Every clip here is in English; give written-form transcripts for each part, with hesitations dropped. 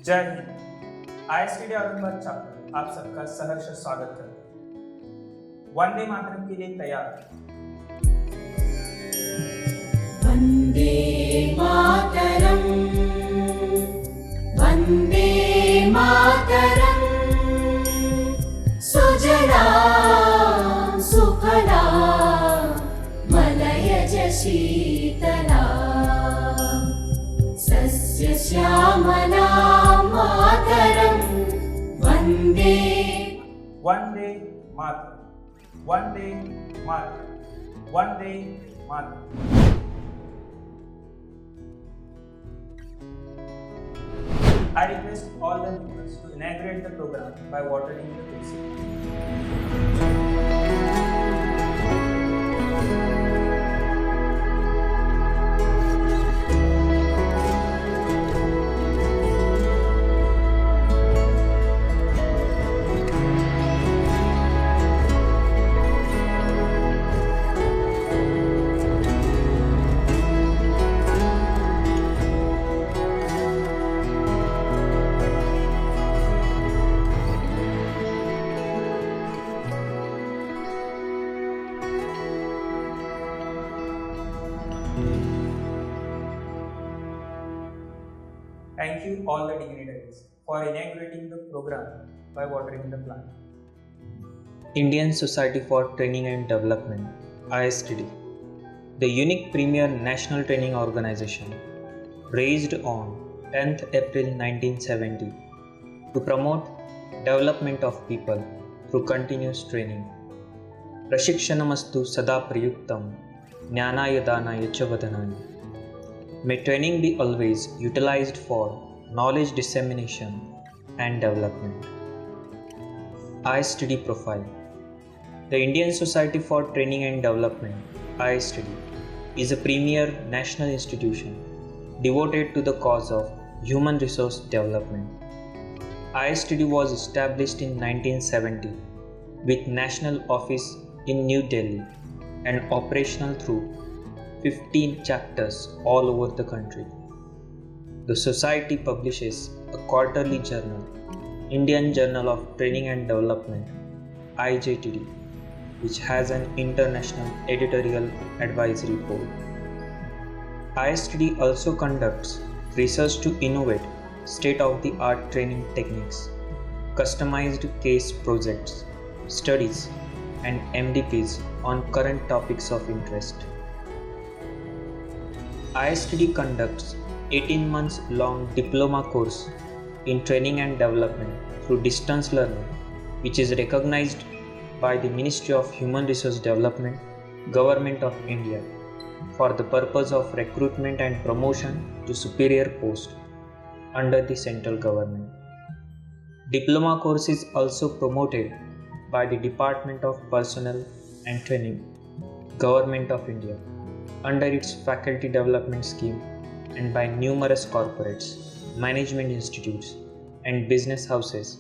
जय हिंद। आईएसटीडी औरंगाबाद चैप्टर आप सबका सहर्ष स्वागत करता है। वंदे मातरम के लिए तैयार। वंदे मातरम, वंदे मातरम, सुजलां सुफलां मलयज शीतलां सस्यश्यामलां मातरं वंदे Vande Mataram, Vande Mataram, Vande Mataram. I request all the members to inaugurate the program by watering the tulsi. Thank you all the dignitaries for inaugurating the program by watering the plant. Indian Society for Training and Development (ISTD), the unique premier national training organization, raised on 10th April 1970 to promote development of people through continuous training. Prashikshanamastu sada prayuktam jnanaya danaya cha vadhanaya. May training be always utilized for knowledge dissemination and development. ISTD Profile. The Indian Society for Training and Development (ISTD) is a premier national institution devoted to the cause of human resource development. ISTD was established in 1970 with national office in New Delhi and operational through 15 chapters all over the country. The society publishes a quarterly journal, Indian Journal of Training and Development (IJTD), which has an international editorial advisory board. ISTD also conducts research to innovate state-of-the-art training techniques, customized case projects, studies, and MDPs on current topics of interest. ISTD conducts 18 months long diploma course in training and development through distance learning, which is recognized by the Ministry of Human Resource Development, Government of India, for the purpose of recruitment and promotion to superior posts under the central government. Diploma course is also promoted by the Department of Personnel and Training, Government of India, under its faculty development scheme and by numerous corporates, management institutes, and business houses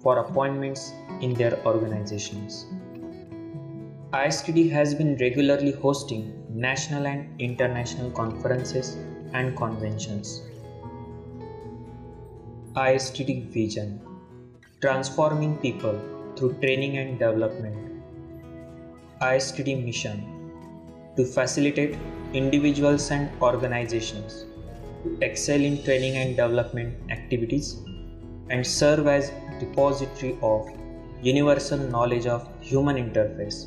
for appointments in their organizations. ISTD has been regularly hosting national and international conferences and conventions. ISTD Vision: Transforming people through training and development. ISTD Mission: to facilitate individuals and organizations to excel in training and development activities and serve as repository of universal knowledge of human interface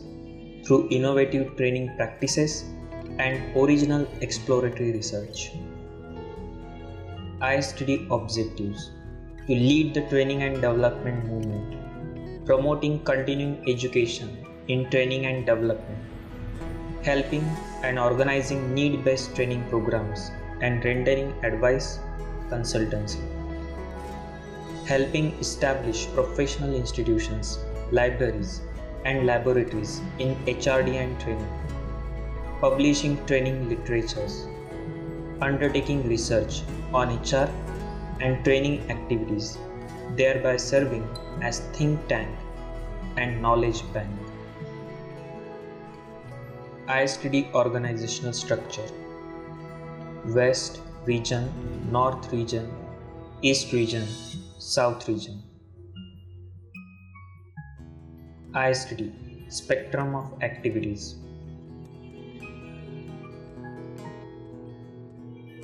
through innovative training practices and original exploratory research. ISTD Objectives: to lead the training and development movement, promoting continuing education in training and development, helping and organizing need-based training programs and rendering advice consultancy, helping establish professional institutions, libraries, and laboratories in HRD and training, publishing training literatures, undertaking research on HR and training activities, thereby serving as think tank and knowledge bank. ISTD organizational structure: West Region, North Region, East Region, South Region. ISTD, Spectrum of Activities.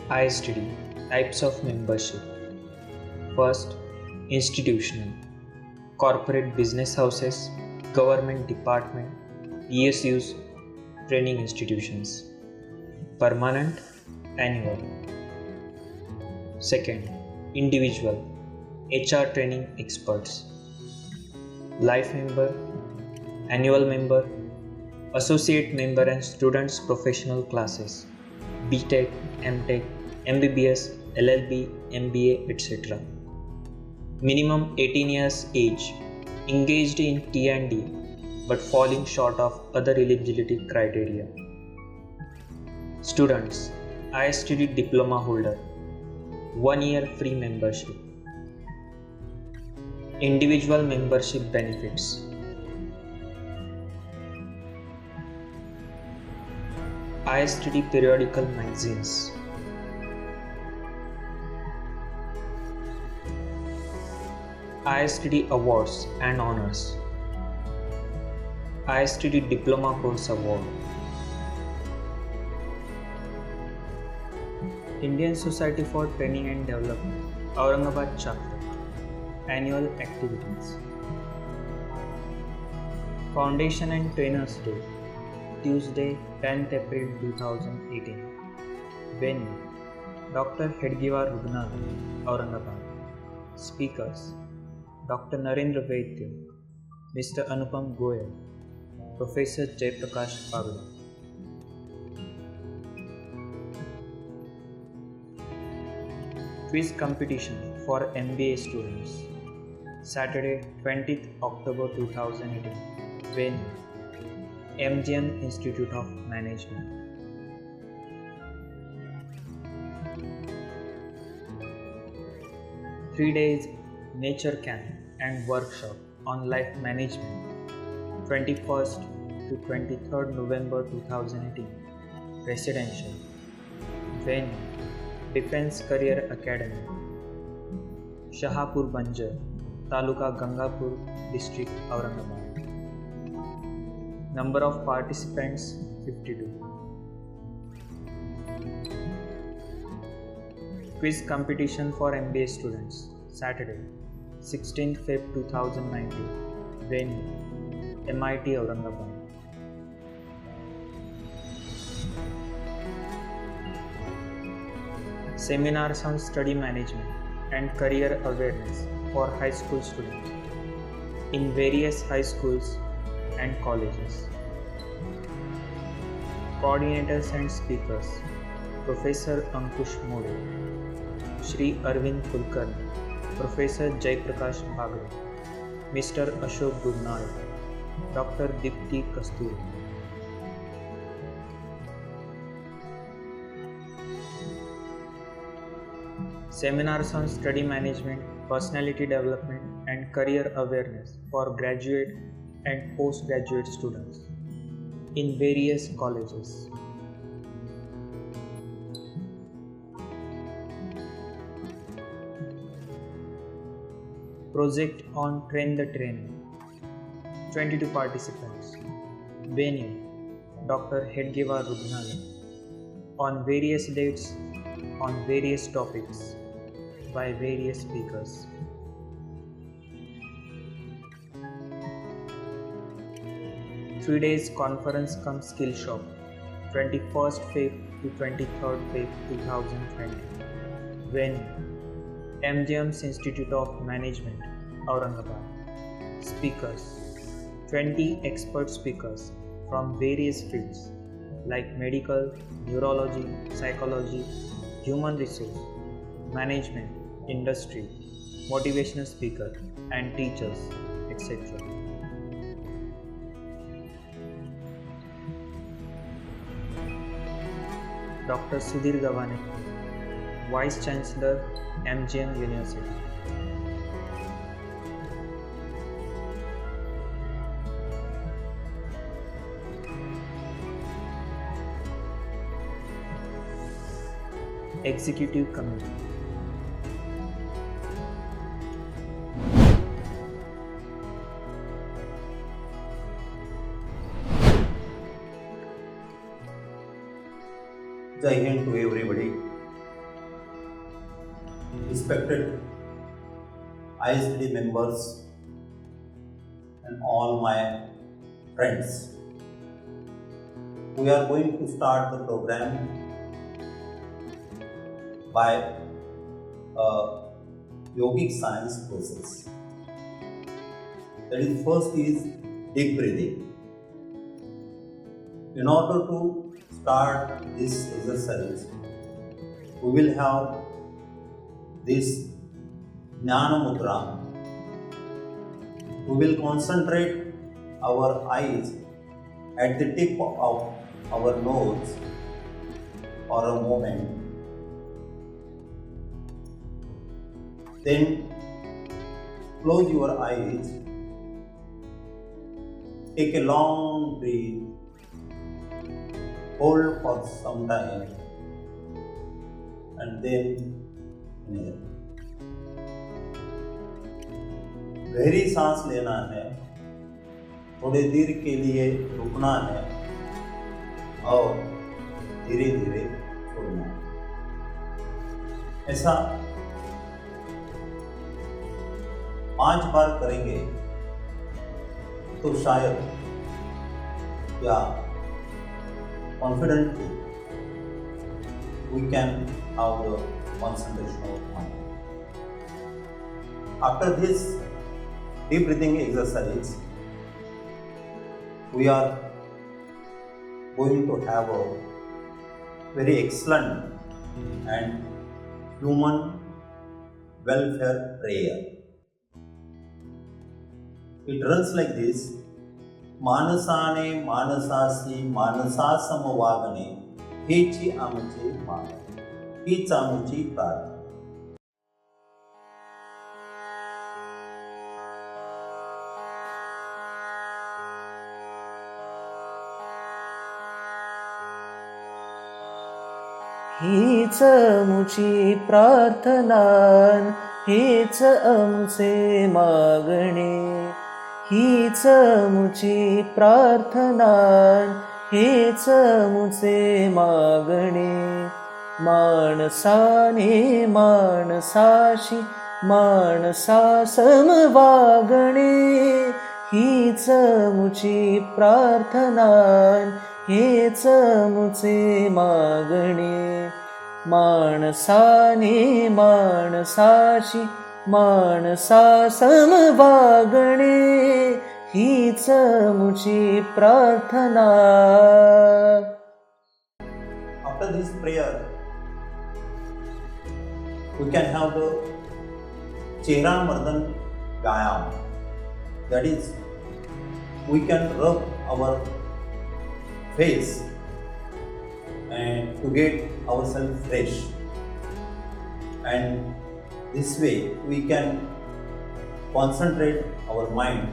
ISTD, Types of Membership. First, Institutional, Corporate Business Houses, Government Department, PSUs, Training Institutions. Permanent, Annual. Second, Individual, HR Training Experts. Life Member, Annual Member, Associate Member and Students Professional Classes, BTech, MTech, MBBS, LLB, MBA, etc. Minimum 18 years age, engaged in T&D but falling short of other eligibility criteria. Students, ISTD diploma holder, 1 year free membership. Individual membership benefits. ISTD periodical magazines. ISTD awards and honors. ISTD Diploma Course Award. Indian Society for Training and Development, Aurangabad Chapter. Annual Activities. Foundation and Trainers Day, Tuesday, 10th April 2018. Venue, Dr. Hedgewar Rugnala, Aurangabad. Speakers, Dr. Narendra Vaidya, Mr. Anupam Goyal, Professor Jaiprakash Bagla. Quiz competition for MBA students. Saturday, 20th October 2018. Venue, MGM Institute of Management. Three days nature camp and workshop on life management, 21st to 23rd November 2018. Residential. Venue, Defense Career Academy, Shahapur Banjar, Taluka Gangapur, District Aurangabad. Number of participants 52. Quiz competition for MBA students. Saturday, 16th Feb 2019. Venue, MIT Aurangabad. Seminars on study management and career awareness for high school students in various high schools and colleges. Coordinators and speakers, Professor Ankush Mode, Shri Arvind Kulkarni, Professor Jaiprakash Bagla, Mr. Ashok Gurnal, Dr. Dipti Kasturi. Seminars on study management, personality development and career awareness for graduate and postgraduate students in various colleges. Project on Train the Trainer, 22 participants. Venue, Dr. Hedgewar Rugnala. On various dates, on various topics, by various speakers. Three days conference cum skill shop, 21st Feb to 23rd Feb 2020. Venue, MGM's Institute of Management, Aurangabad. Speakers, 20 expert speakers from various fields like medical, neurology, psychology, human resource, management, industry, motivational speaker and teachers, etc. Dr. Sudhir Gavane, Vice Chancellor, MGM University. Executive Committee. Jai Hind to everybody. Respected ISD members and all my friends. We are going to start the program by a yogic science process. That is, first is deep breathing. In order to start this exercise, we will have this Jnana Mudra. We will concentrate our eyes at the tip of our nose for a moment. Then close your eyes, take a long breath, hold for some time, and then inhale. गहरी सांस लेना है, थोड़ी देर के लिए रुकना है और धीरे धीरे छोड़ना है। ऐसा 5 बार करेंगे तो शायद या confidently we can have the concentration of mind. After this deep breathing exercise, we are going to have a very excellent and human welfare prayer. It runs like this: मानसाने मानसासी मानसा समवागणे हेची आमचे मान हीच आमची प्रार्थना. हीच आमची प्रार्थना, हेच आमचे मागणे. हीच आमची प्रार्थना, हेच आमचे मागणे. माणसाने माणसाशी माणसा समवागणे. हीच आमची प्रार्थना, हेच आमचे मागणे. माणसाने माणसाशी माणसा समवागणे. हीच आमची प्रार्थना. After this prayer, we can have the Chehra Mardan Vyayam. That is, we can rub our face and to get ourselves fresh, and this way we can concentrate our mind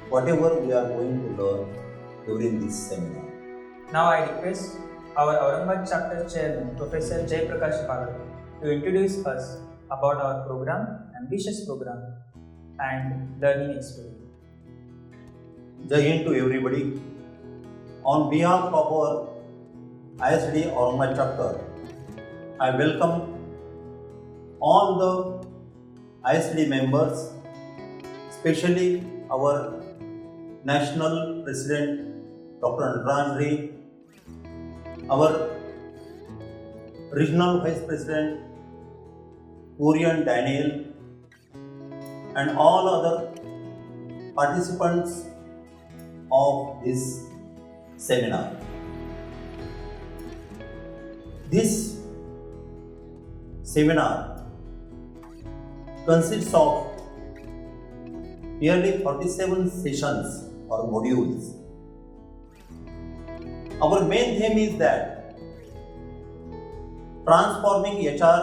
whatever we are going to learn during this seminar. Now I request our Aurangabad chapter chairman, Professor Jay Prakash Pagal, to introduce us about our program, ambitious program, and learning experience. Jai Hind to everybody. On behalf of our ISD Aurangabad chapter, I welcome all the ISD members, especially our National President Dr. Anurag, our Regional Vice President Kurian Daniel, and all other participants of this seminar. This seminar consists of nearly 47 sessions or modules. Our main theme is that transforming HR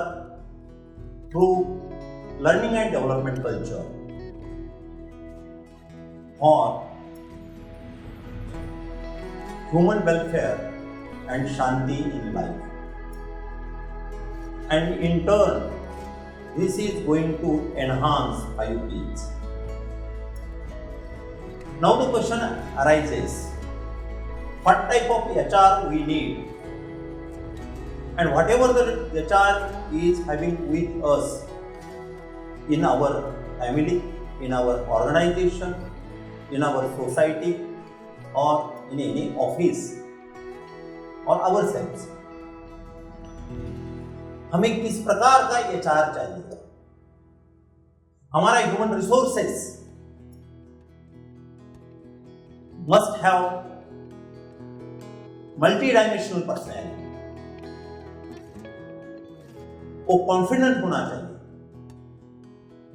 through learning and development culture for human welfare and Shanti in life. And in turn, this is going to enhance 5 P's. Now the question arises, what type of HR we need and whatever the HR is having with us in our family, in our organization, in our society, or in any office, or ourselves, हमें किस प्रकार का HR चाहिए? हमारा human resources must have multi-dimensional personality. वो confident होना चाहिए,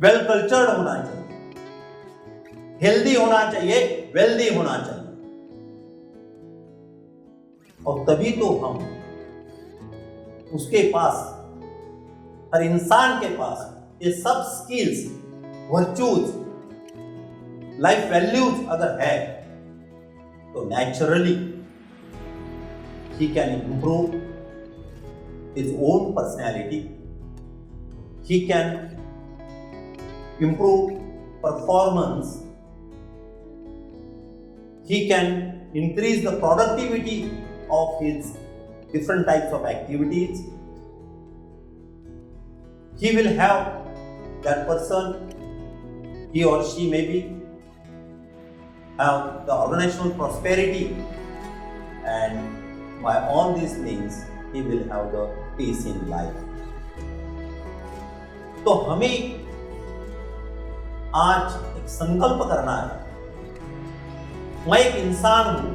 well cultured होना चाहिए, हेल्दी होना चाहिए, वेल्दी होना चाहिए, और तभी तो हम उसके पास, हर इंसान के पास ये सब स्किल्स, वर्च्यूज, लाइफ वैल्यूज अगर है तो naturally he can improve his own personality, he can improve performance, he can increase the productivity of his different types of activities. He will have, that person, he or she maybe have the organizational prosperity, and by all these things he will have the peace in life. तो हमें आज एक संकल्प करना है, मैं एक इंसान हूं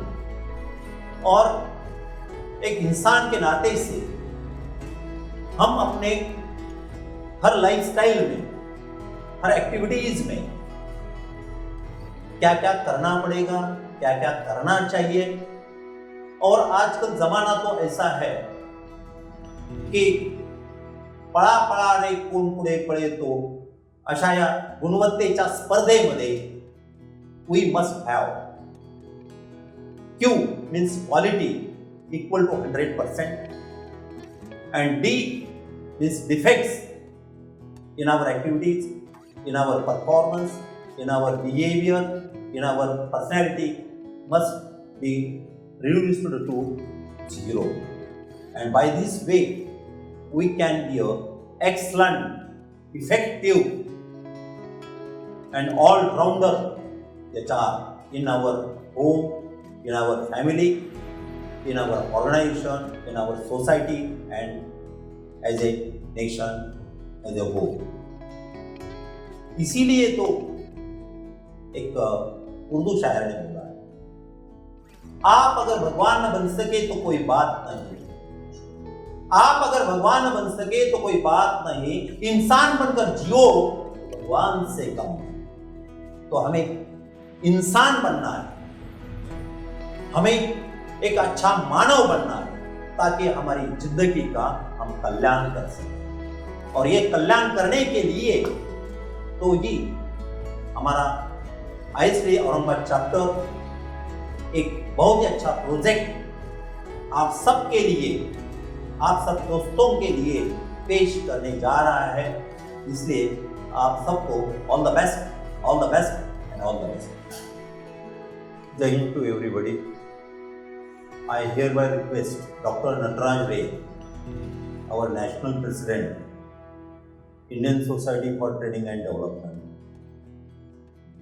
और एक इंसान के नाते से हम अपने हर लाइफस्टाइल में, हर एक्टिविटीज में क्या क्या करना पड़ेगा, क्या क्या करना चाहिए। और आजकल जमाना तो ऐसा है की पळा रे कोण पुढे पळेतो, अशा या गुणवत्तेच्या स्पर्धेमध्ये we must have Q means quality equal to 100%, and D means defects in our activities, in our performance, in our behavior, in our personality must be reduced to 0. And by this way we can be an excellent, effective and all-rounder HR in our home, in our family, in our organization, in our society, and as a nation as a whole. इसीलिए तो एक उर्दू शायर ने बोला है, आप अगर भगवान न बन सके तो कोई बात नहीं, आप अगर भगवान न बन सके तो कोई बात नहीं, इंसान बनकर जियो भगवान से कम। तो हमें इंसान बनना है, हमें एक अच्छा मानव बनना है, ताकि हमारी जिंदगी का हम कल्याण कर सकें। और ये कल्याण करने के लिए तो ही हमारा ISD औरंगाबाद चैप्टर एक बहुत ही अच्छा प्रोजेक्ट आप सबके लिए, आप सब दोस्तों के लिए पेश करने जा रहा है। इसलिए आप सबको all the best, all the best and all the best. Jai Hind to everybody. I hereby request Dr. Nataraj Ray, our National President, Indian Society for Training and Development,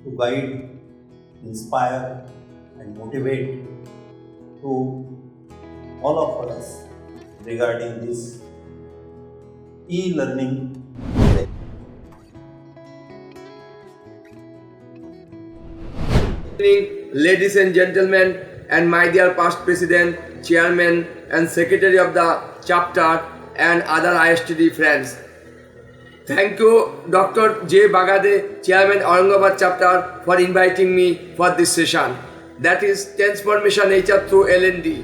to guide, inspire and motivate to all of us regarding this e-learning project. Ladies and gentlemen, and my dear past president, chairman and secretary of the chapter and other ISTD friends. Thank you Dr. J. Bagade, chairman Aurangabad chapter, for inviting me for this session. That is transformation HR through L&D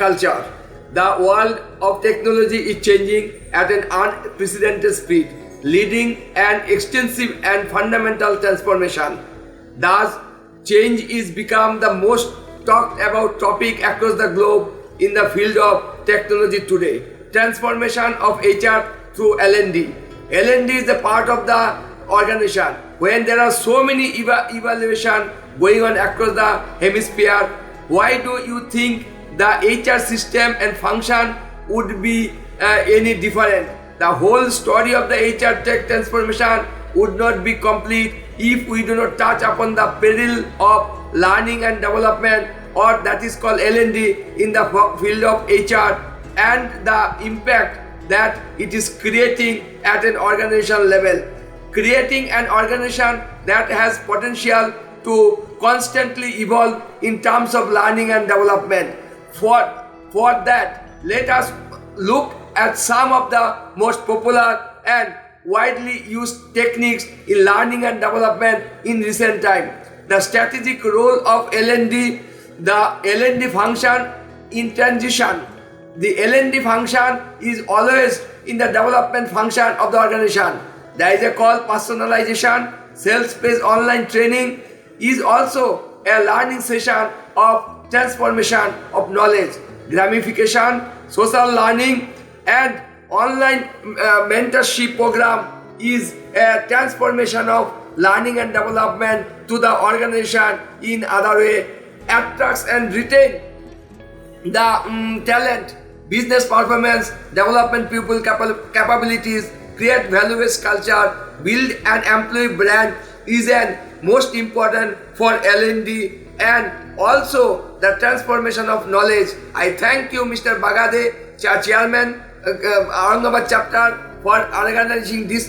culture. The world of technology is changing at an unprecedented speed, leading an extensive and fundamental transformation. Thus, change is become the most talked about topic across the globe in the field of technology today. Transformation of HR through L&D. L&D is a part of the organization. When there are so many evaluation going on across the hemisphere, why do you think the HR system and function would be any different. The whole story of the HR tech transformation would not be complete if we do not touch upon the peril of learning and development, or that is called L&D in the field of HR, and the impact that it is creating at an organizational level. Creating an organization that has potential to constantly evolve in terms of learning and development. For that, let us look at some of the most popular and widely used techniques in learning and development in recent time. The strategic role of L&D, the L&D function in transition. The L&D function is always in the development function of the organization. There is a call personalization, self-paced online training is also a learning session of transformation of knowledge, gamification, social learning, and online mentorship program is a transformation of learning and development to the organization in other way, attracts and retain the talent, business performance, development people capabilities, create value-based culture, build an employee brand is an most important for L&D, and also the transformation of knowledge. I thank you, Mr. Bagade, Chairman, Aurangabad chapter, for organizing this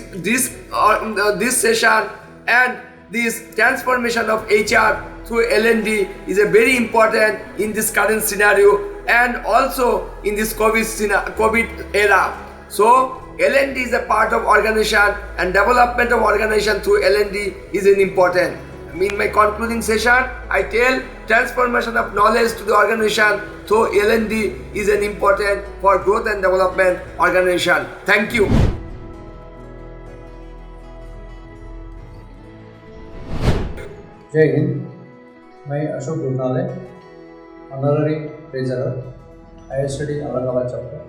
session, and this transformation of HR through L&D is a very important in this current scenario and also in this COVID era. So L&D is a part of organization, and development of organization through L&D is an important. In my concluding session, I tell transformation of knowledge to the organization through L&D is an important for growth and development organization. Thank you. Jai Hind. मैं Ashok Gurnale, honorary treasurer, ISTD Aurangabad chapter.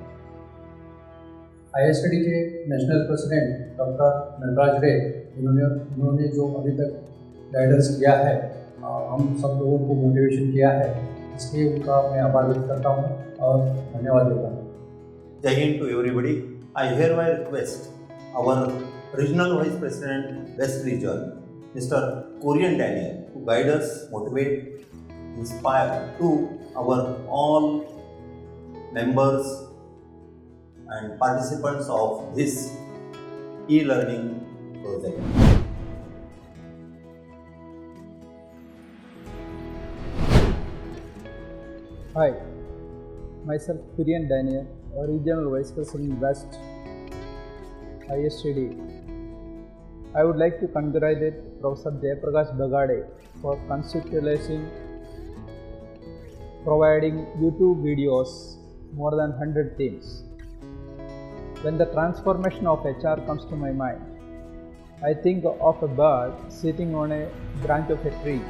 ISTD के national president doctor Natraj Ray, इन्होंने जो अभी तक guidance किया है, हम सब लोगों को मोटिवेशन किया है, इसलिए उनका मैं आभार व्यक्त करता हूँ और धन्यवाद देता हूँ। जय Hind to everybody. I hereby request our regional vice president West Region, Mr. Korean Daniel, to guide us, motivate, inspire to our all members and participants of this e-learning project. Hi, myself Korean Daniel, Regional Vice President West, ISTD. I would like to congratulate Professor Jayaprakash Bagade for conceptualizing, providing YouTube videos, more than 100 themes. When the transformation of HR comes to my mind, I think of a bird sitting on a branch of a tree.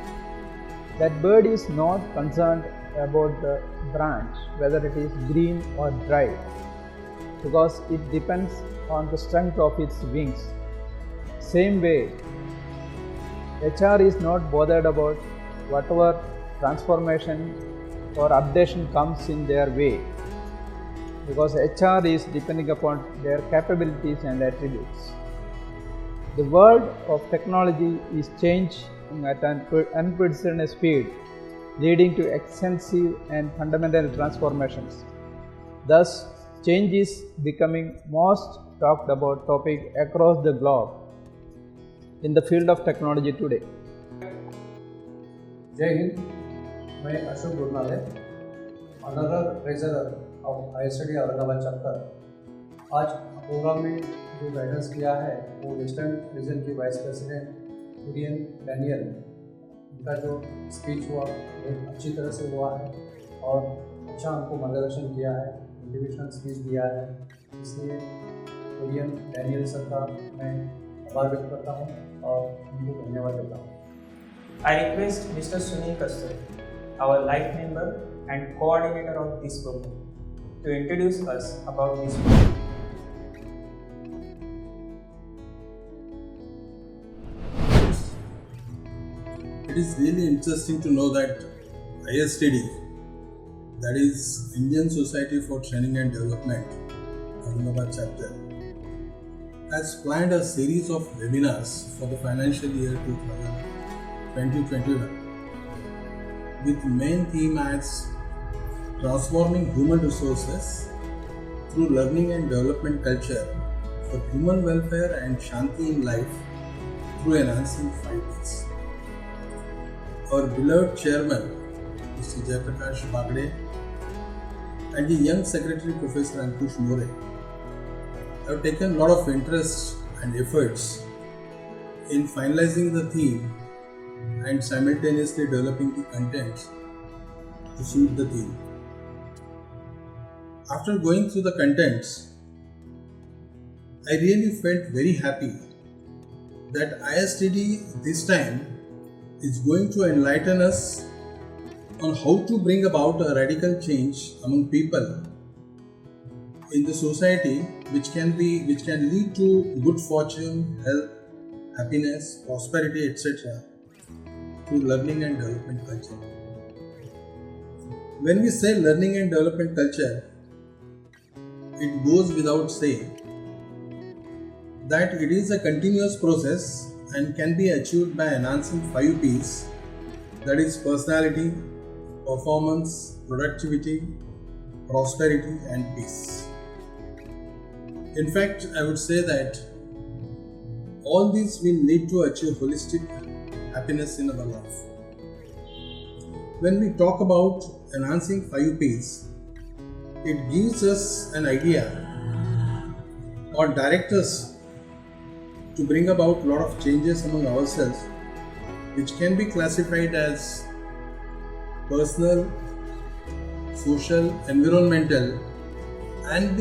That bird is not concerned about the branch, whether it is green or dry, because it depends on the strength of its wings. Same way, HR is not bothered about whatever transformation or updation comes in their way, because HR is depending upon their capabilities and attributes. The world of technology is changing at an unprecedented speed, leading to extensive and fundamental transformations. Thus, change is becoming most talked about topic across the globe in the field of technology today. Jai Hind. मैं Ashok Gurnale, honorary treasurer of ISTD Aurangabad chapter. आज programme में जो guidance किया है वो western region के vice president Kurian Daniel, उनका जो स्पीच हुआ बहुत अच्छी तरह से हुआ है और अच्छा हमको मार्गदर्शन किया है, मोटिवेशनल स्पीच दिया है, इसलिए कुरियन डैनियल सर का मैं आभार व्यक्त करता हूँ और उनको धन्यवाद देता हूँ। I request Mr. Sunil Kastur, our life member and coordinator of this program, to introduce us about this program. It is really interesting to know that ISTD that is Indian Society for Training and Development, Aurangabad chapter, has planned a series of webinars for the financial year 2020-21 with main theme as transforming human resources through learning and development culture for human welfare and Shanti in life through enhancing 5 Ps. Our beloved chairman, Mr. Jaiprakash Bagade, and the young secretary, Professor Ankush More, have taken a lot of interest and efforts in finalizing the theme and simultaneously developing the content to suit the theme. After going through the contents, I really felt very happy that ISTD this time is going to enlighten us on how to bring about a radical change among people in the society which can lead to good fortune, health, happiness, prosperity, etc. through learning and development culture. When we say learning and development culture, it goes without saying that it is a continuous process and can be achieved by enhancing 5 Ps, that is personality, performance, productivity, prosperity and peace. In fact, I would say that all these will lead to achieve holistic happiness in our life. When we talk about enhancing 5 Ps, it gives us an idea or directs us to bring about a lot of changes among ourselves, which can be classified as personal, social, environmental, and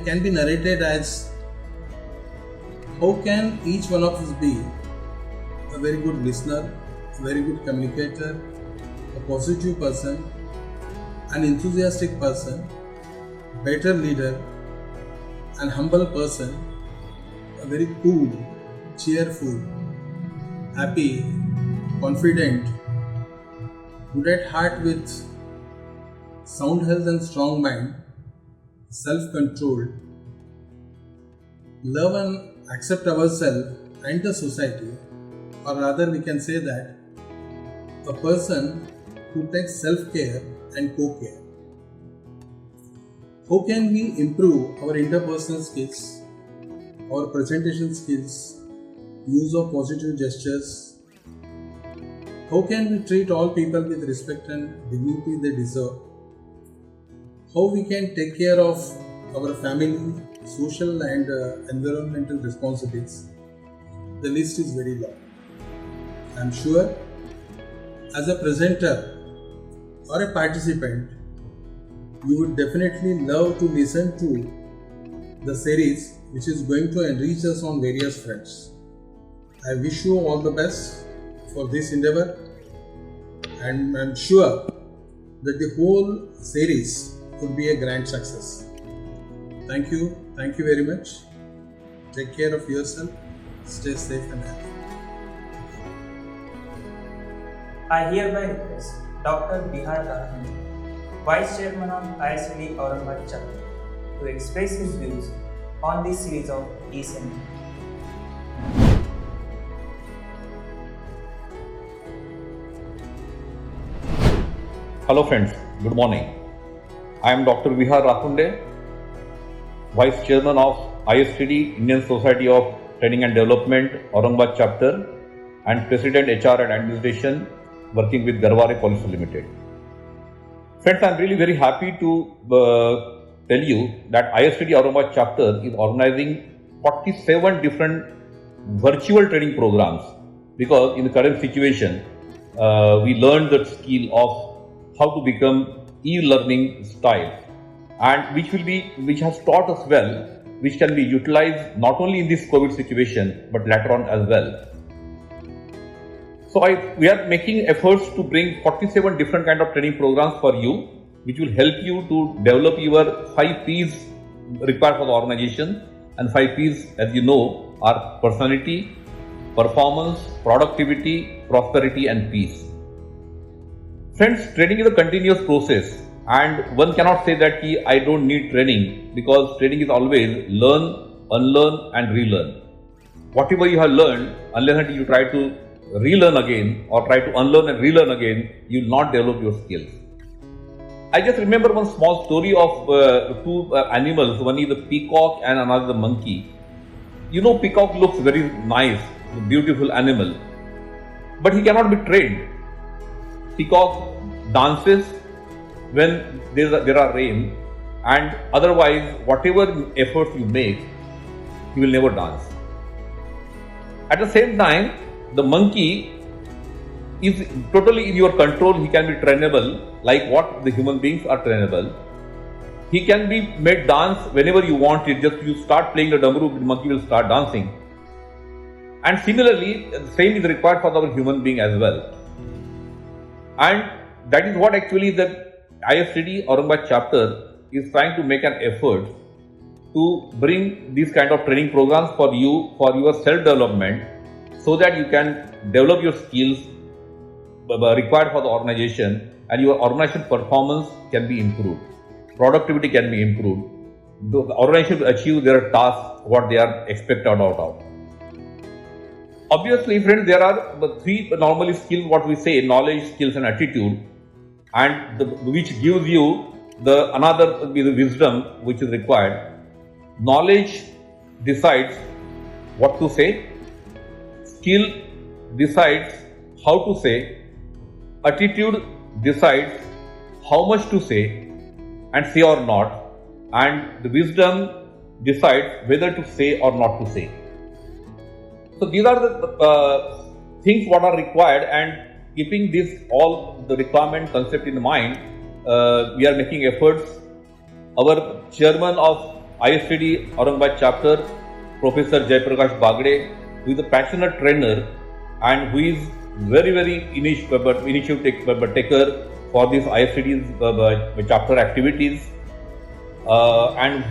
can be narrated as how can each one of us be a very good listener, a very good communicator, a positive person, an enthusiastic person, better leader, an humble person, a very cool, cheerful, happy, confident, good at heart with sound health and strong mind, self-controlled, love and accept ourselves and the society, or rather we can say that a person who takes self-care and co-care. How can we improve our interpersonal skills, our presentation skills, use of positive gestures? How can we treat all people with respect and dignity they deserve? How we can take care of our family, social and environmental responsibilities? The list is very long. I am sure as a presenter or a participant, you would definitely love to listen to the series which is going to enrich us on various fronts. I wish you all the best for this endeavor, and I am sure that the whole series could be a grand success. Thank you very much. Take care of yourself, stay safe and happy. I hereby request Dr. Bihar Rathun, Vice Chairman of ISTD Aurangabad chapter, to express his views on this series of e-seminar. Hello friends, good morning. I am Dr. Bihar Rathunde, Vice Chairman of ISTD, Indian Society of Training and Development, Aurangabad chapter, and President HR and Administration, working with Garware Policy Limited. Friends, I am really very happy to tell you that ISTD Aurangabad chapter is organizing 47 different virtual training programs, because in the current situation, we learned the skill of how to become e-learning style, and which has taught us well, which can be utilized not only in this COVID situation but later on as well. So we are making efforts to bring 47 different kind of training programs for you, which will help you to develop your 5 Ps required for the organization. And 5 Ps, as you know, are personality, performance, productivity, prosperity and peace. Friends, training is a continuous process And one cannot say that I don't need training, because training is always learn, unlearn and relearn. Whatever you have learned, unless until you try to relearn again or try to unlearn and relearn again, you will not develop your skills. I just remember one small story of two animals. One is the peacock and another the monkey. You know, peacock looks very nice, beautiful animal, but he cannot be trained. Peacock dances when there are rain, and otherwise whatever efforts you make, he will never dance. At the same time, the monkey is totally in your control. He can be trainable, like what the human beings are trainable. He can be made dance whenever you want it. Just you start playing the damaru, the monkey will start dancing. And similarly, the same is required for our human being as well. And that is what actually the ISTD Aurangabad chapter is trying to make an effort to bring these kind of training programs for you, for your self-development, so that you can develop your skills required for the organization, and your organization performance can be improved, productivity can be improved, the organization will achieve their tasks, what they are expected out of. Obviously, friends, there are the three normally skills, what we say, knowledge, skills and attitude, and which gives you the another the wisdom which is required. Knowledge decides what to say, skill decides how to say, attitude decides how much to say and say or not, and the wisdom decides whether to say or not to say. So these are the things what are required, and keeping this all the requirement concept in mind, we are making efforts. Our chairman of ISTD Aurangabad chapter, Professor Jaiprakash Bagde, who is a passionate trainer and who is very initiative taker for this ISTD chapter activities, and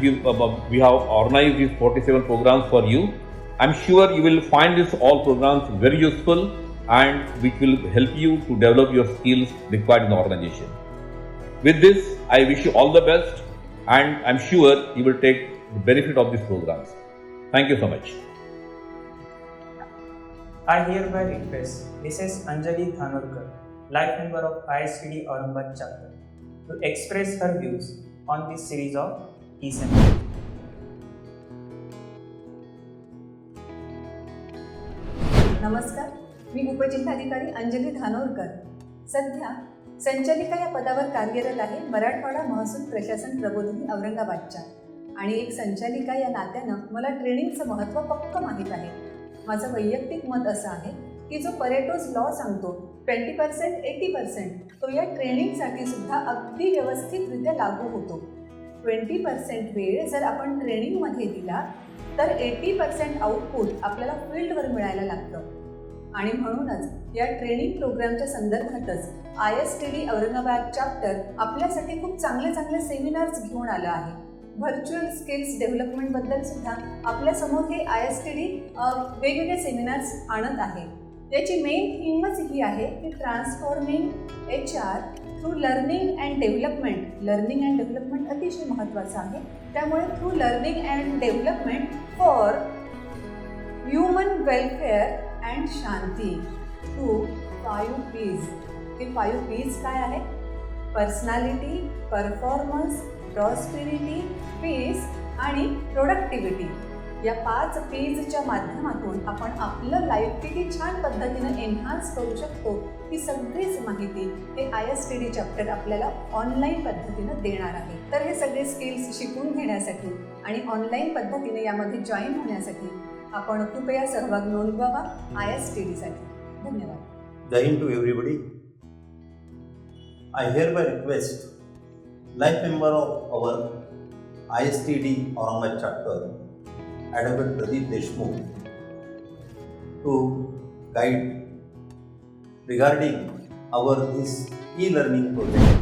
we have organized these 47 programs for you. I'm sure you will find these all programs very useful, and which will help you to develop your skills required in the organization. With this, I wish you all the best, and I'm sure you will take the benefit of these programs. Thank you so much. I hereby request Mrs. Anjali Dhanorkar, life member of ISTD Aurangabad chapter, to express her views on this series of e-seminars. नमस्कार, मी उपजिल्हाधिकारी अंजली धानोरकर सध्या संचालिका या पदावर कार्यरत आहे मराठवाडा महसूल प्रशासन प्रबोधिनी औरंगाबादच्या, आणि एक संचालिका या नात्यानं मला ट्रेनिंगचं महत्त्व पक्क माहीत आहे. माझं वैयक्तिक मत असं आहे की जो परेटोज लॉ सांगतो 20% 80%, तो या ट्रेनिंगसाठी सुद्धा अगदी व्यवस्थितरित्या लागू होतो. 20% वेळ जर आपण ट्रेनिंगमध्ये दिला तर 80% आउटपुट आपल्याला फील्डवर मिळायला लागतं. आणि म्हणूनच या ट्रेनिंग प्रोग्रामच्या संदर्भातच ISTD औरंगाबाद चॅप्टर आपल्यासाठी खूप चांगले सेमिनार्स घेऊन आलं आहे. व्हर्च्युअल स्किल्स डेव्हलपमेंटबद्दल सुद्धा आपल्यासमोर हे ISTD वेगवेगळे सेमिनार्स आणत आहे. याची मेन थीमच ही आहे की transforming HR through learning and development. Learning and development अतिशय महत्त्वाचं आहे. त्यामुळे through learning and development for human welfare and शांती थ्रू 5 Ps. हे 5 Ps काय आहे? पर्सनॅलिटी, परफॉर्मन्स, प्रॉस्पेरिटी, पीस आणि प्रोडक्टिव्हिटी. या 5 Psच्या माध्यमातून आपण आपलं लाईफ किती छान पद्धतीनं एन्हान्स करू शकतो ही सगळीच माहिती हे ISTD चॅप्टर आपल्याला ऑनलाईन पद्धतीनं देणार आहे. तर हे सगळे स्किल्स शिकून घेण्यासाठी आणि ऑनलाईन पद्धतीने यामध्ये जॉईन होण्यासाठी आपण कृपया सहभाग नोंदवावा ISTDसाठी. धन्यवाद. जय Hind to everybody. I hereby request life member of our ISTD Aurangabad chapter, Advocate Pradeep Deshmukh, to guide regarding our this e-learning project.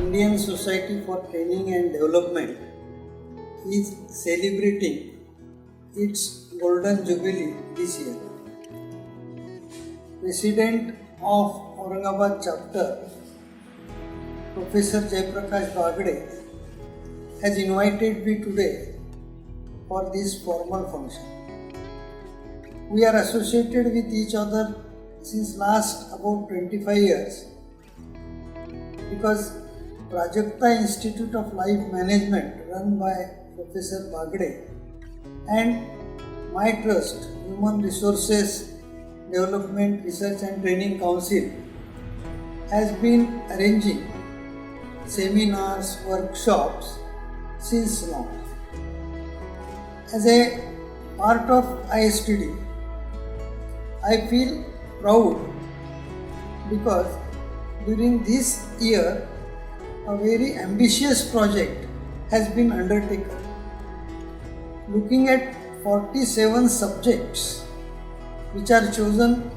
Indian Society for Training and Development is celebrating its Golden Jubilee this year. President of Aurangabad chapter, Professor Jaiprakash Bagade, has invited me today for this formal function. We are associated with each other since last about 25 years because Prajakta Institute of Life Management run by Professor Bagade and my trust, Human Resources Development Research and Training Council, has been arranging seminars, workshops since long. As a part of ISTD, I feel proud because during this year a very ambitious project has been undertaken. Looking at 47 subjects which are chosen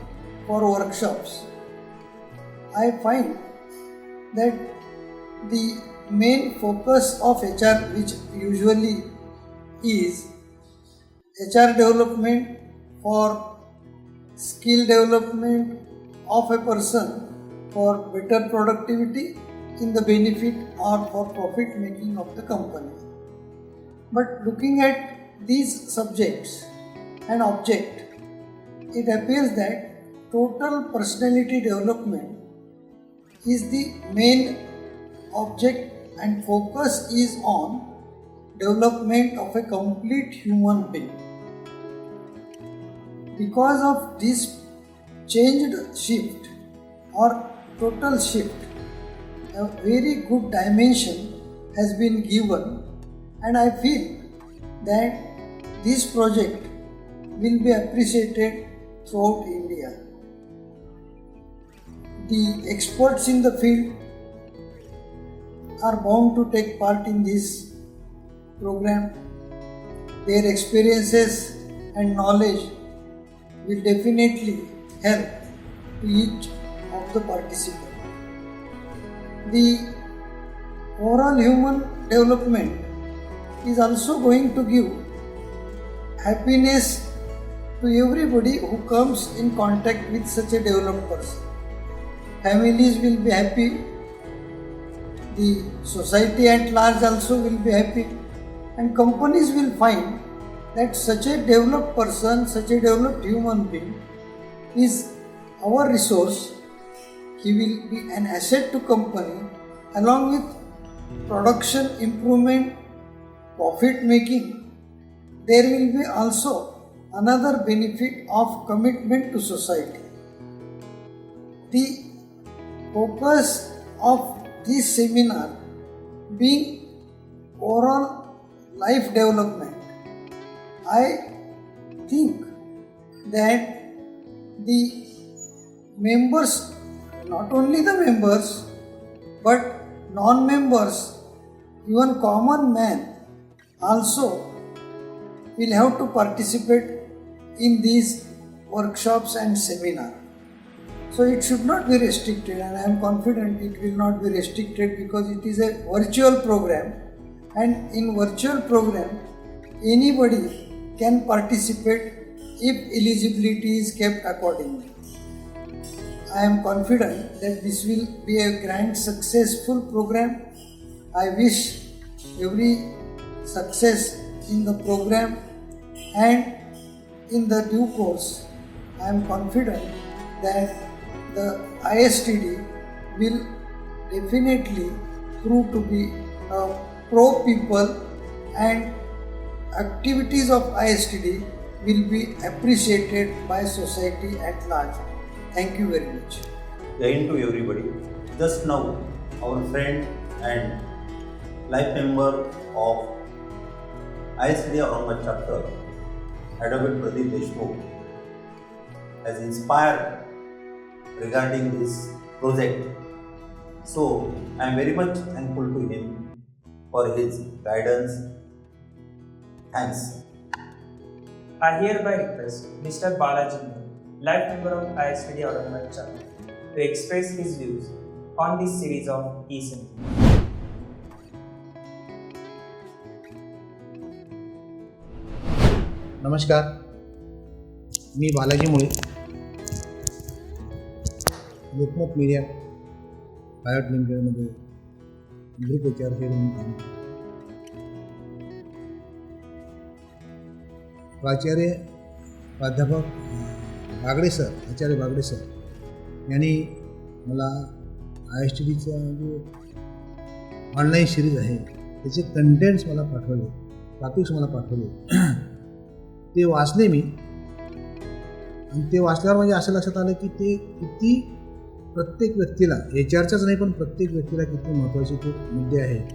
for workshops, I find that the main focus of HR, which usually is HR development for skill development of a person for better productivity in the benefit or for profit making of the company. But looking at these subjects and object, it appears that total personality development is the main object and focus is on development of a complete human being. Because of this changed shift or total shift, a very good dimension has been given, and I feel that this project will be appreciated throughout India. The experts in the field are bound to take part in this program. Their experiences and knowledge will definitely help to each of the participants. The overall human development is also going to give happiness to everybody who comes in contact with such a developed person. Families will be happy, the society at large also will be happy, and companies will find that such a developed person, such a developed human being is our resource. He will be an asset to company along with production improvement, profit making. There will be also another benefit of commitment to society. The focus of this seminar being overall life development, I think that the members, not only the members, but non-members, even common man also will have to participate in these workshops and seminars. So it should not be restricted, and I am confident it will not be restricted because it is a virtual program, and in virtual program anybody can participate if eligibility is kept accordingly. I am confident that this will be a grand successful program. I wish every success in the program, and in the due course I am confident that the ISTD will definitely prove to be a pro people, and activities of ISTD will be appreciated by society at large. Thank you very much. Jai to everybody. Just now, our friend and life member of ISTD Aurangabad chapter, Advocate Pradeep Deshmukh, has inspired regarding this project. So, I am very much thankful to him for his guidance. Thanks. I hereby request Mr. Balaji Modi, life member of ISTD Aurangabad chapter, to express his views on this series of e-seminars. नमस्कार, मी Balaji Mule. Lokmat media private लिमिटेडमध्ये group HR head हेड म्हणून काम करतो. प्राचार्य प्राध्यापक Bagde sir, आचार्य बागडे सर यांनी मला ISTDचा जो ऑनलाईन सिरीज आहे त्याचे कंटेंट्स मला पाठवले, टॉपिक्स मला पाठवले. ते वाचले मी आणि ते वाचल्यावर म्हणजे असं लक्षात आलं की ते किती प्रत्येक व्यक्तीला, HRच्याच नाही पण प्रत्येक व्यक्तीला किती महत्त्वाचे ते मुद्दे आहेत.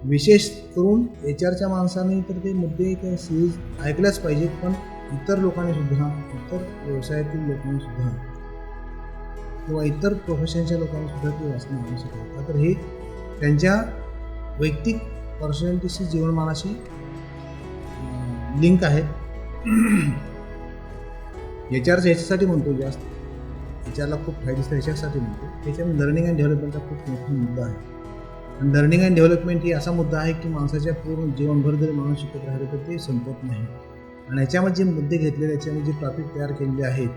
विशेष करून HRच्या माणसाने तर ते मुद्दे त्या सिरीज ऐकल्याच पाहिजेत, पण इतर लोकांनी सुद्धा, इतर व्यवसायातील लोकांनी सुद्धा किंवा इतर प्रोफेशनच्या लोकांनी सुद्धा ते वाचणं आवश्यक आहे. का तर हे त्यांच्या वैयक्तिक पर्सनॅलिटीशी, जीवनमानाशी लिंक आहेत. HRचं ह्याच्यासाठी म्हणतो, जास्त HRला खूप फायदेशीर ह्याच्यासाठी म्हणतो, त्याच्यामध्ये लर्निंग अँड डेव्हलपमेंटचा खूप मोठा मुद्दा आहे. आणि लर्निंग अँड डेव्हलपमेंट ही असा मुद्दा आहे की माणसाच्या पूर्ण जीवनभर जरी माणूस शिकत राहिलं तर ते संपत नाही. आणि याच्यामध्ये जे मुद्दे घेतलेले, याच्यामध्ये जे टॉपिक तयार केलेले आहेत,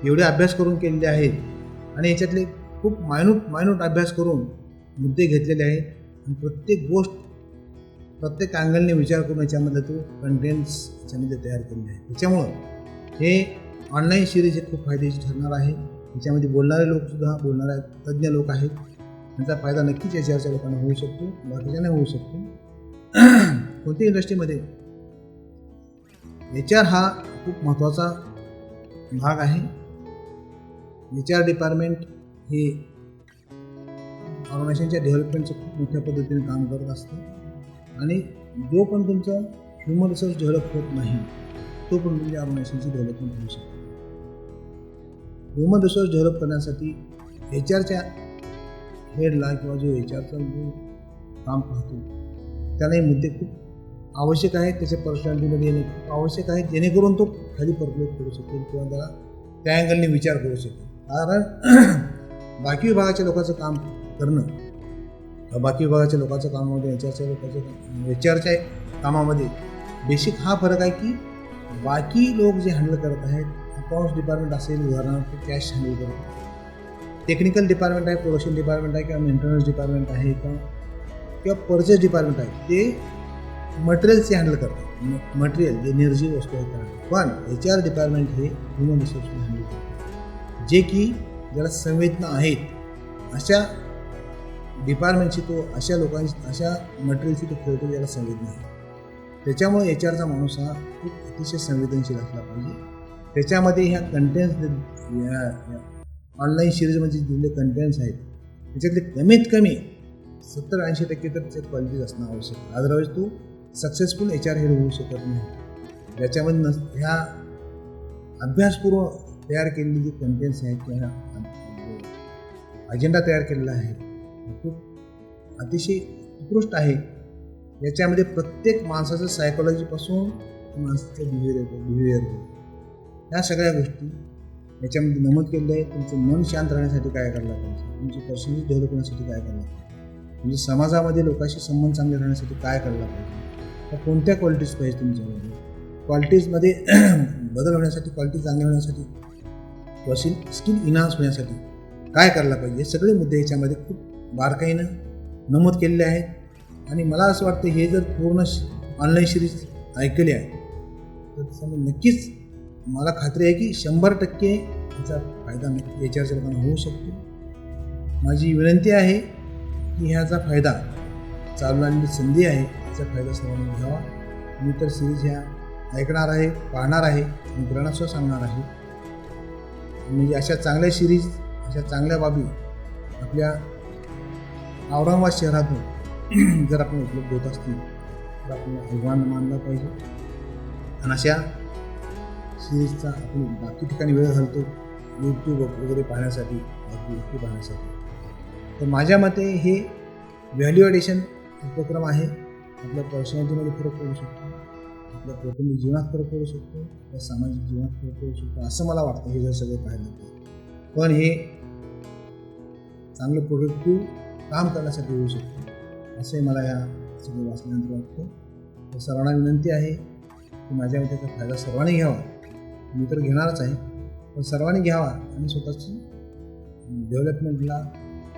एवढे अभ्यास करून केलेले आहेत आणि याच्यातले खूप मायन्यूट अभ्यास करून मुद्दे घेतलेले आहेत आणि प्रत्येक गोष्ट प्रत्येक अँगलने विचार करून याच्यामध्ये तो कंटेंट्स याच्यामध्ये तयार केलेले आहेत. त्याच्यामुळं हे ऑनलाईन सिरीज हे खूप फायदेशीर ठरणार आहे. याच्यामध्ये बोलणारे लोकसुद्धा, बोलणारे तज्ज्ञ लोक आहेत, त्यांचा फायदा नक्कीच HRच्या लोकांना होऊ शकतो, बाकीच्यांना होऊ शकतो. कोणत्याही इंडस्ट्रीमध्ये HR हा खूप महत्त्वाचा भाग आहे. HR डिपार्टमेंट हे ऑर्गनायझेशनच्या डेव्हलपमेंटचं खूप मोठ्या पद्धतीने काम करत असतं आणि जो पण तुमचा ह्युमन रिसोर्स डेव्हलप होत नाही तो पण तुमच्या ऑर्गनायझेशनची डेव्हलपमेंट होऊ शकते. ह्युमन रिसोर्स डेव्हलप करण्यासाठी HRच्या हेडला किंवा जो HRचा जो काम पाहतो त्याला हे मुद्दे खूप आवश्यक आहेत, त्याच्या पर्सनॅलिटीमध्ये येणे खूप आवश्यक आहे, जेणेकरून तो खाली परफेक्ट करू शकेल किंवा त्याला त्या अँगलने विचार करू शकेल. कारण बाकी विभागाच्या लोकांचं काम करणं, बाकी विभागाच्या लोकांचं कामामध्ये HRच्या कामामध्ये बेसिक हा फरक आहे की बाकी लोक जे हँडल करत आहेत, अकाउंट्स डिपार्टमेंट असेल, उदाहरणार्थ कॅश हँडल करत, टेक्निकल डिपार्टमेंट आहे, प्रोडक्शन डिपार्टमेंट आहे किंवा मेंटेनन्स डिपार्टमेंट आहे किंवा परचेस डिपार्टमेंट आहे, ते मटेरियल्सचे हँडल करतात. मटेरियल जे निर्जीव वस्तू आहेत, पण HR डिपार्टमेंट हे ह्युमन रिसोर्सने हँडल करतात, जे की ज्याला संवेदना आहेत अशा डिपार्टमेंटची, तो अशा लोकांची, अशा मटेरियलची तो खेळतो ज्याला संवेदना आहे. त्याच्यामुळे HRचा माणूस हा खूप अतिशय संवेदनशील असला पाहिजे. त्याच्यामध्ये ह्या कंटेंट्स, ऑनलाईन सिरीजमध्ये दिलेले कंटेंट्स आहेत त्याच्यातले कमीत कमी 70-80% तर त्याच्यात क्वालिटीज असणं आवश्यक आहे. अदरवाईज तो सक्सेसफुल HR हेड होऊ शकत नाही. ज्याच्यामध्ये ह्या अभ्यासपूर्व तयार केलेली जी कंटेंट्स आहेत किंवा अजेंडा तयार केलेला आहे खूप अतिशय उत्कृष्ट आहे. याच्यामध्ये प्रत्येक माणसाचं सायकोलॉजीपासून माणसाचं बिहेवियर ह्या सगळ्या गोष्टी याच्यामध्ये नमूद केलेलं आहे. तुमचं मन शांत राहण्यासाठी काय करायला पाहिजे, तुमची पर्सनॅलिटी डेव्हलप होण्यासाठी काय करायला पाहिजे, म्हणजे समाजामध्ये लोकांशी संबंध चांगले राहण्यासाठी काय करायला पाहिजे, तर कोणत्या क्वालिटीज पाहिजे तुमच्यामध्ये, क्वालिटीजमध्ये बदल होण्यासाठी, क्वालिटी चांगली होण्यासाठी, स्किल इन्हान्स होण्यासाठी काय करायला पाहिजे, हे सगळे मुद्दे याच्यामध्ये खूप बारकाईनं नमूद केलेले आहेत. आणि मला असं वाटतं हे जर पूर्ण ऑनलाईन सिरीज ऐकली आहे तर त्याच्यामुळे नक्कीच मला खात्री आहे की 100% याचा फायदा नक्की HRच्या लोकांना होऊ शकतो. माझी विनंती आहे की ह्याचा फायदा, चालू आलेली संधी आहे, याचा फायदा सर्वांनी घ्यावा. मी तर सिरीज ह्या ऐकणार आहे, पाहणार आहे आणि ग्रहणासह सांगणार आहे. म्हणजे अशा चांगल्या सिरीज, अशा चांगल्या बाबी आपल्या औरंगाबाद शहरातून जर आपण उपलब्ध होत असतील तर आपल्याला अभिमान मानला पाहिजे. आणि अशा सिरीजचा आपण बाकी ठिकाणी वेळ घालतो यूट्यूब वगैरे पाहण्यासाठी, बाकी गोष्टी पाहण्यासाठी. तर माझ्या मते हे व्हॅल्यू ॲडिशन उपक्रम आहे. आपल्या पर्सनॅलिटीमध्ये फरक पडू शकतो, आपल्या कौटुंबिक जीवनात फरक पडू शकतो, आपल्या सामाजिक जीवनात फरक पडू शकतो असं मला वाटतं. हे जर सगळं पाहिलं तर पण हे चांगलं प्रोडक्टिव्ह काम करण्यासाठी होऊ शकतं असंही मला या सगळं वाचल्यानंतर वाटतं. तर सर्वांना विनंती आहे की माझ्या मते त्याचा फायदा सर्वांनी घ्यावा. मी तर घेणारच आहे, पण सर्वांनी घ्यावा आणि स्वतःची डेव्हलपमेंटला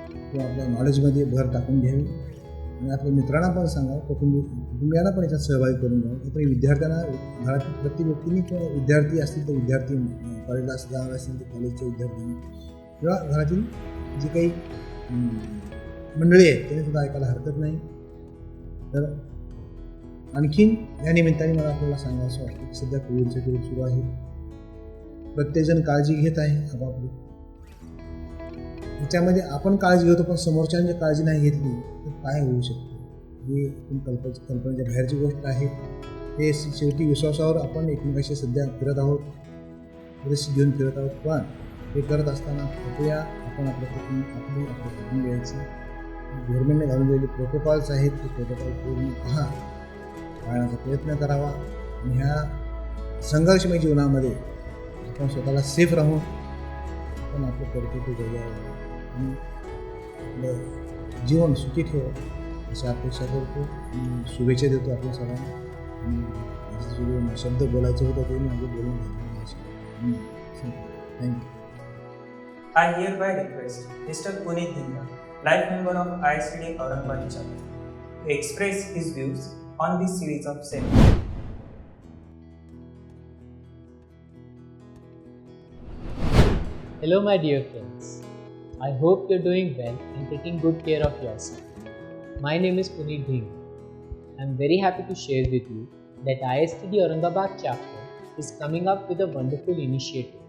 किंवा आपल्या नॉलेजमध्ये भर टाकून घ्यावी आणि आपल्या मित्रांना पण सांगावं, कुटुंबियांना पण याच्यात सहभागी करून घ्यावं. तरी विद्यार्थ्यांना घरातील प्रत्येक व्यक्तीने किंवा विद्यार्थी असतील तर विद्यार्थी कॉलेजला जाणार असतील तर कॉलेजच्या विद्यार्थ्यांनी किंवा घरातील जी काही मंडळी आहेत त्यांनी सुद्धा ऐकायला हरकत नाही. तर आणखीन या निमित्ताने मला आपल्याला सांगावं असं वाटतं की सध्या कोविडचा पिरियड सुरू आहे. प्रत्येकजण काळजी घेत आहे आपापली. याच्यामध्ये आपण काळजी घेतो पण समोरच्याने जर काळजी नाही घेतली तर काय होऊ शकतं ही कल्पनेच्या बाहेरची गोष्ट आहे. हे शेवटी विश्वासावर आपण एकमेकाशी सध्या फिरत आहोत, परिस्थिती घेऊन फिरत आहोत. पण हे करत असताना कृपया आपण आपली कुटुंबियांची गव्हर्नमेंटने घालून दिलेले प्रोटोकॉल्स आहेत ते प्रोटोकॉल पूर्णतः पाळण्याचा प्रयत्न करावा. आणि ह्या संघर्षमय जीवनामध्ये आपण स्वतःला सेफ राहून आपण आपलं कर्तव्य बजावावं आणि आपलं जीवन सुखी ठेवावं अशी अपेक्षा करतो आणि शुभेच्छा देतो आपल्या सर्वांना. आणि शब्द बोलायचं होतं ते माझे बोलून घेतलं. Thank you. I hereby request Mr. Puneet Dhingra, life member of ISTD Aurangabad chapter, to express his views on this series of seminars. Hello my dear friends, I hope you're doing well and taking good care of yourself. My name is Puneet Dhingra. I'm very happy to share with you that ISTD Aurangabad chapter is coming up with a wonderful initiative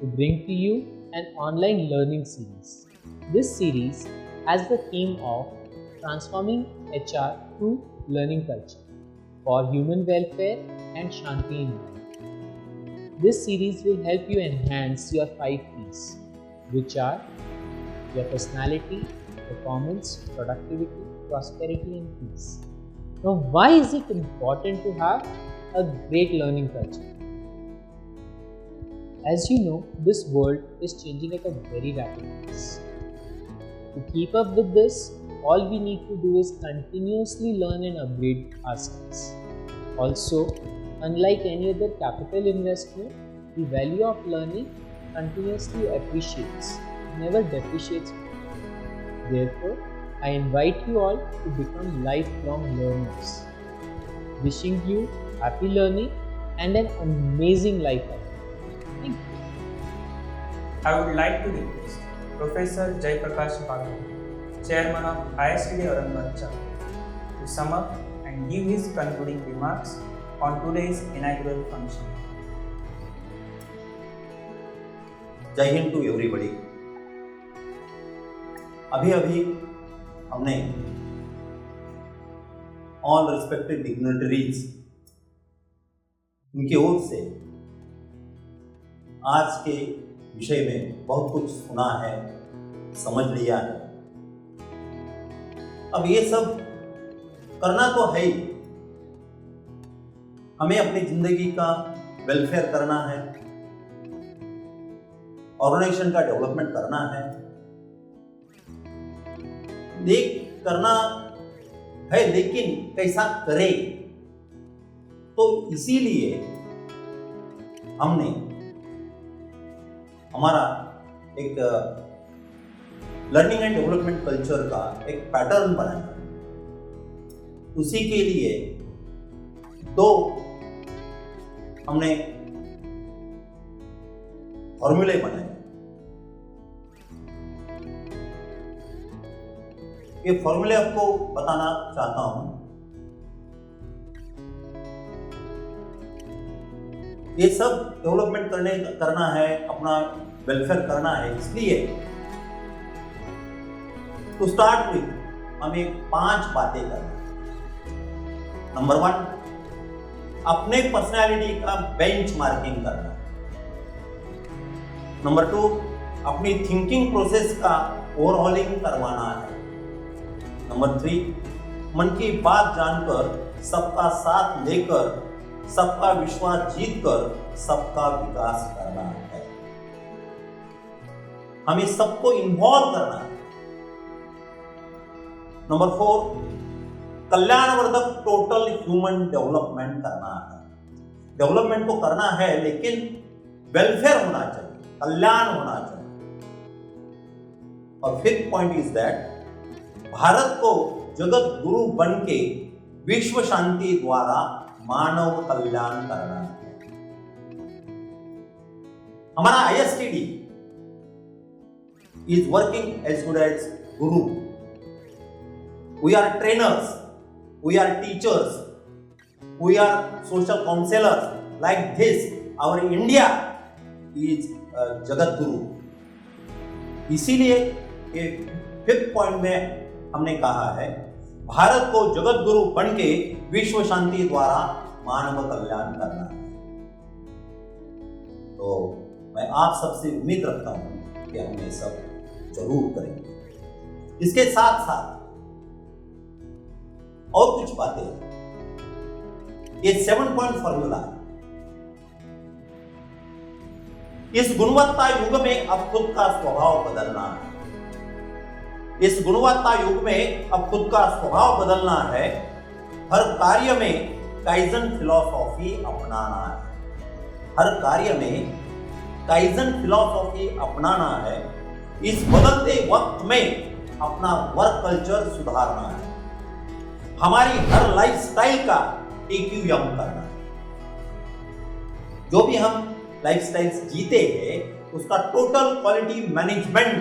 to bring to you an online learning series. This series has the theme of transforming HR to learning culture for human welfare and Shanti in life. This series will help you enhance your 5 P's, which are your personality, performance, productivity, prosperity and peace. Now, why is it important to have a great learning culture? As you know, this world is changing at a very rapid pace. To keep up with this, all we need to do is continuously learn and upgrade ourselves. Also, unlike any other capital investment, the value of learning continuously appreciates, never depreciates. Therefore, I invite you all to become lifelong learners. Wishing you happy learning and an amazing life ahead. Thank you. I would like to request Professor Jai Prakash Pagal, Chairman of ISTD Aurangabad chapter, to sum up and give his concluding remarks on today's inaugural function. जय Hind to everybody. अभी हमने all respected dignitaries उनकी ओर से आज के विषय में बहुत कुछ सुना है, समझ लिया है. अब ये सब करना तो है ही. हमें अपनी जिंदगी का वेलफेयर करना है, ऑर्गेनाइजेशन का डेवलपमेंट करना है, करना है, लेकिन कैसा करे. तो इसीलिए हमने हमारा एक लर्निंग एंड डेवलपमेंट कल्चर का एक पैटर्न बनाया. उसी के लिए 2 हमने फॉर्मूले बनाए. ये फॉर्मूले आपको बताना चाहता हूं. ये सब डेवलपमेंट करना है, अपना वेलफेयर करना है. इसलिए टू स्टार्ट विथ हमें 5 बातें करना. नंबर 1, अपने पर्सनालिटी का बेंच मार्किंग करना. नंबर 2, अपनी थिंकिंग प्रोसेस का ओवरहॉलिंग करवाना है. नंबर 3, मन की बात जानकर, सबका साथ लेकर, सबका विश्वास जीतकर सबका विकास करना है. हमें सबको इन्वॉल्व करना है. नंबर 4, कल्याणवर्धक टोटल ह्यूमन डेवलपमेंट करना है. डेवलपमेंट तो करना है, लेकिन वेलफेयर होना चाहिए, कल्याण होना चाहिए. और fifth point is that Bharat को जगत गुरु बन के विश्व शांति द्वारा मानव कल्याण करना है। हमारा ISTD is working as good as guru. We are trainers, we are teachers, we are social counselors. Like this, our India is Jagat Guru. इसीलिए ये फिफ्थ पॉइंट में हमने कहा है भारत को जगत गुरु बन के विश्व शांति द्वारा मानव कल्याण करना है। तो मैं आप सबसे उम्मीद रखता हूं कि हम ये सब जरूर करेंगे। इसके साथ साथ और कुछ बातें हैं। ये 7 पॉइंट फॉर्मूला है। इस गुणवत्ता युग में अब खुद का स्वभाव बदलना है। इस गुणवत्ता युग में अब खुद का स्वभाव बदलना है। हर कार्य में काइजन फिलॉसॉफी अपनाना है। हर कार्य में काइजन फिलॉसॉफी अपनाना है। इस बदलते वक्त में अपना वर्क कल्चर सुधारना है। हमारी हर लाइफस्टाइल का EQM करना है। जो भी हम लाइफस्टाइल्स जीते हैं उसका total quality management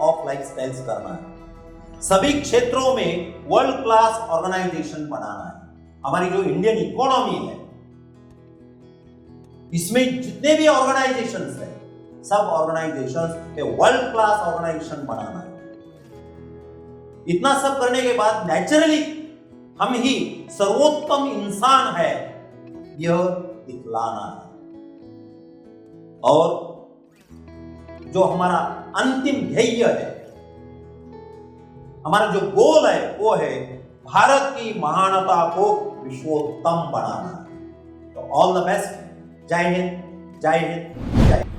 of lifestyles करना है। सभी क्षेत्रों में वर्ल्ड क्लास ऑर्गेनाइजेशन बनाना है। हमारी जो इंडियन इकोनॉमी है इसमें जितने भी ऑर्गेनाइजेशंस हैं सब ऑर्गेनाइजेशंस पे वर्ल्ड क्लास ऑर्गेनाइजेशन बनाना है। इतना सब करने के बाद नेचुरली हम ही सर्वोत्तम इंसान है यह दिखलाना है। और जो हमारा अंतिम ध्येय है, हमारा जो गोल है वो है भारत की महानता को विश्वोत्तम बनाना। तो all the best. Jai Hind, Jai Hind, Jai Hind.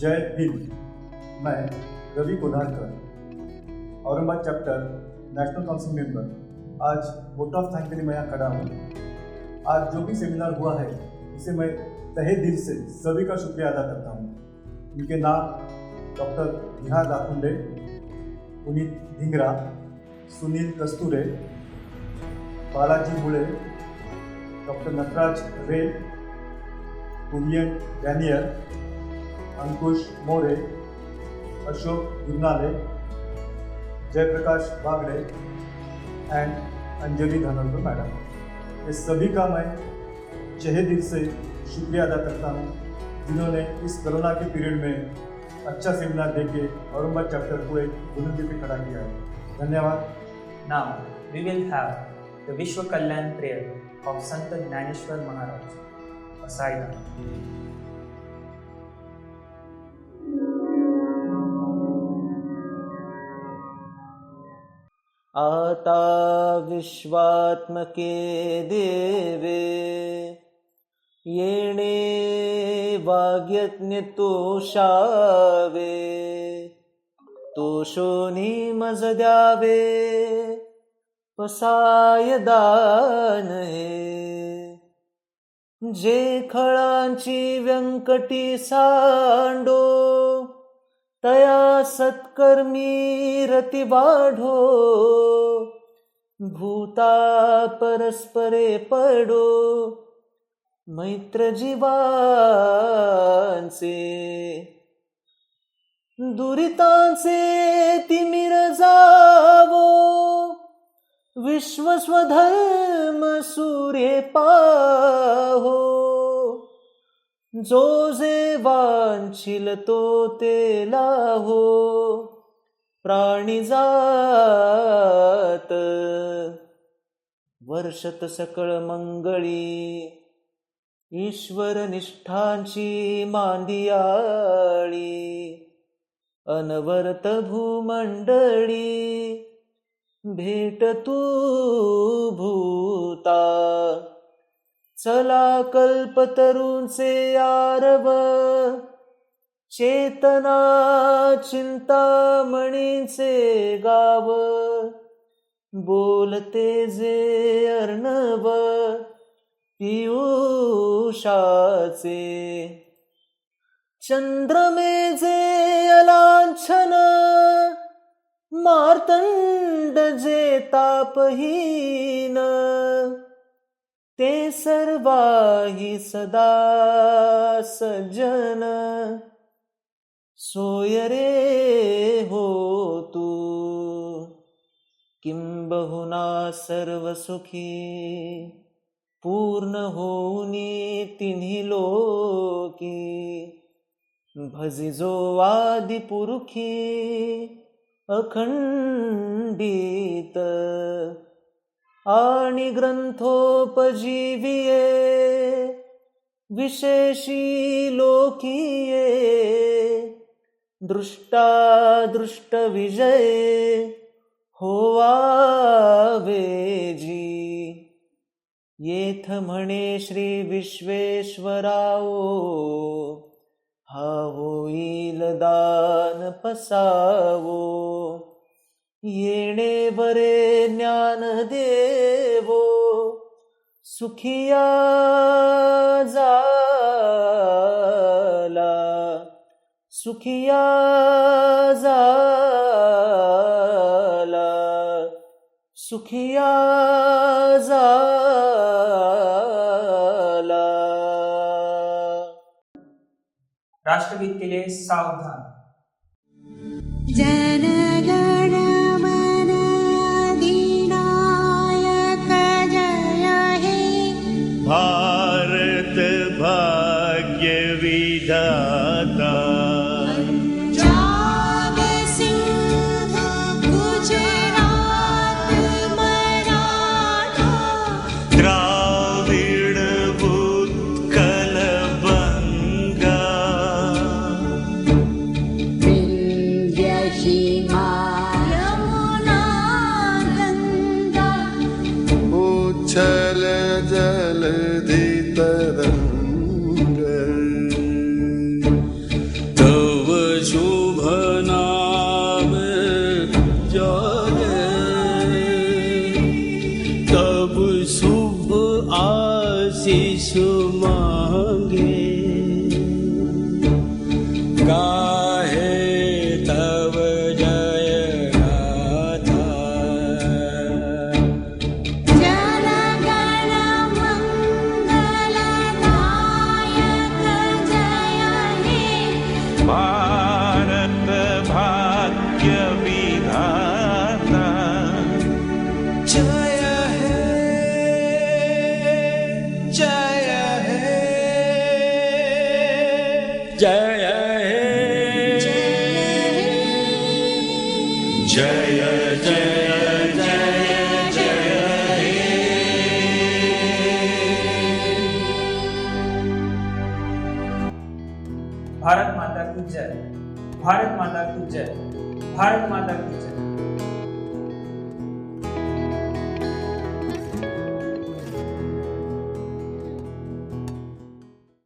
Jai Hind. मैं Ravi Kodharkar, Aurangabad chapter national council member, आज वोट ऑफ थैंक के लिए मैं यहाँ खड़ा हूँ। आज जो भी सेमिनार हुआ है इसे मैं तहे दिल से सभी का शुक्रिया अदा करता हूँ। इनके नाम doctor Vihar Rakhunde, Puneet Dhingra, Sunil Kasture, Balaji Mule, doctor Natraj Ray, Kurian Daniel, Ankush More, Ashok Gurnale, Jayprakash Bagade and Anjali Dhanorkar madam. इस सभी का मैं तहे दिल से शुक्रिया अदा करता हूँ जिन्होंने इस कोरोना के पीरियड में अच्छा सेमिनार देके औरंगाबाद चैप्टर को एक बुलंदी पे खड़ा किया है। धन्यवाद। Now we will have the Vishwa Kalyan prayer of Sant Jnaneshwar Maharaj. A Sai-Ram. आता विश्वात्मके देवे येणे वाग्यज्ञ तोषावे तोषोनी मज द्यावे पसाय दान हे जे खळांची व्यंकटी सांडो तया सत्कर्मी रती वाढो भूता परस्परे पडो मैत्र जीवांचे दुरितांचे तिमिर जावो विश्वस्वधर्म सूर्ये पाहो जो जे वांछिल तो ते लाहो प्राणी जात वर्षत सकळ मंगळी ईश्वर निष्ठांची मांदियाळी अनवरत भूमंडळी भेट तू भूता चला कल्पतरूंचे आरव चेतना चिंतामणींचे गाव बोलते जे अर्णव पियुषाचे चंद्रमेजे अलांछन मार्तंड जे तापहीन ते सर्वाही सदा सज्जन सोय रे हो तू किंबहुना सर्व सुखी पूर्ण होऊनी तिन्ही लोकी भजिजो आदि पुरुखी अखंडित आणि ग्रंथोपजीविये विशेषी लोकीये दृष्टा दृष्ट विजय होवावेजी येथ म्हणे श्री विश्वेश्वराओ हा होईल दान पसावो येणे बरे ज्ञान देवो सुखिया झाला सुखिया झाला सुखिया झाला. राष्ट्रगीत के लिए सावधान. जनगण मन अधिनायक जय हे भारत भाग्य विधाता पंजाब सिंध गुजरात मराठा द्राविड उत्कल बंगा विंध्य हिमालय गंगा उच्छल जलधि तरंग तव शुभ नाम जागे तब शुभ आशीष मांगे गाहे तव जय गाथा जनगण मंगलदायक जय हे भारत भाग्य विधाता जय हे जय हे जय हे जय जय जय जय हे भारत माता की जय. भारत माता की जय. भारत माता की जय.